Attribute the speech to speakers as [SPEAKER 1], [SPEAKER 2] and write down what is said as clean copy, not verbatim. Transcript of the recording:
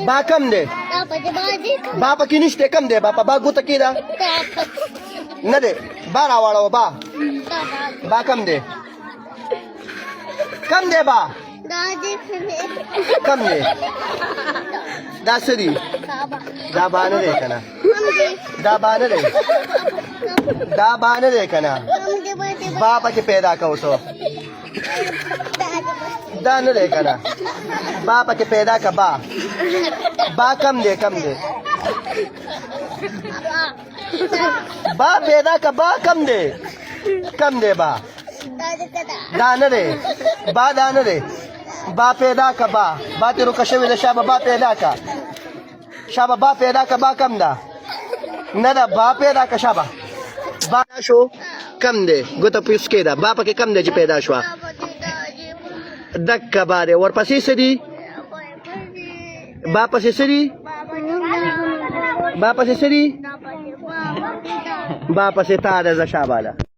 [SPEAKER 1] با کم دی با پکې نشته کم دی با په با ګوته کېده نه دی با راواړوه با کم دی کم دی با کم دی دا څه دي دا با نه دی که نه دا با نه دی دا با نه دی که نه با پکې پیدا که اوسو دا نه دی که نه با پکې پیدا که با کم دی کم دی با پیدا که با کم دی کم دی با دا نه دی با دا نه دی با پیدا که با تیرو که شوی ده شابه با پیدا که شابه با پیدا که با کم ده نه ده با پیدا که شابه با شو کم دی ګوته په اوس کې ده با پکې کم دی چې پیدا شوه دکه با دی ورپسې څه دي با پسې څه دي با پسې څه دي با پسې تا ده زه شابه ده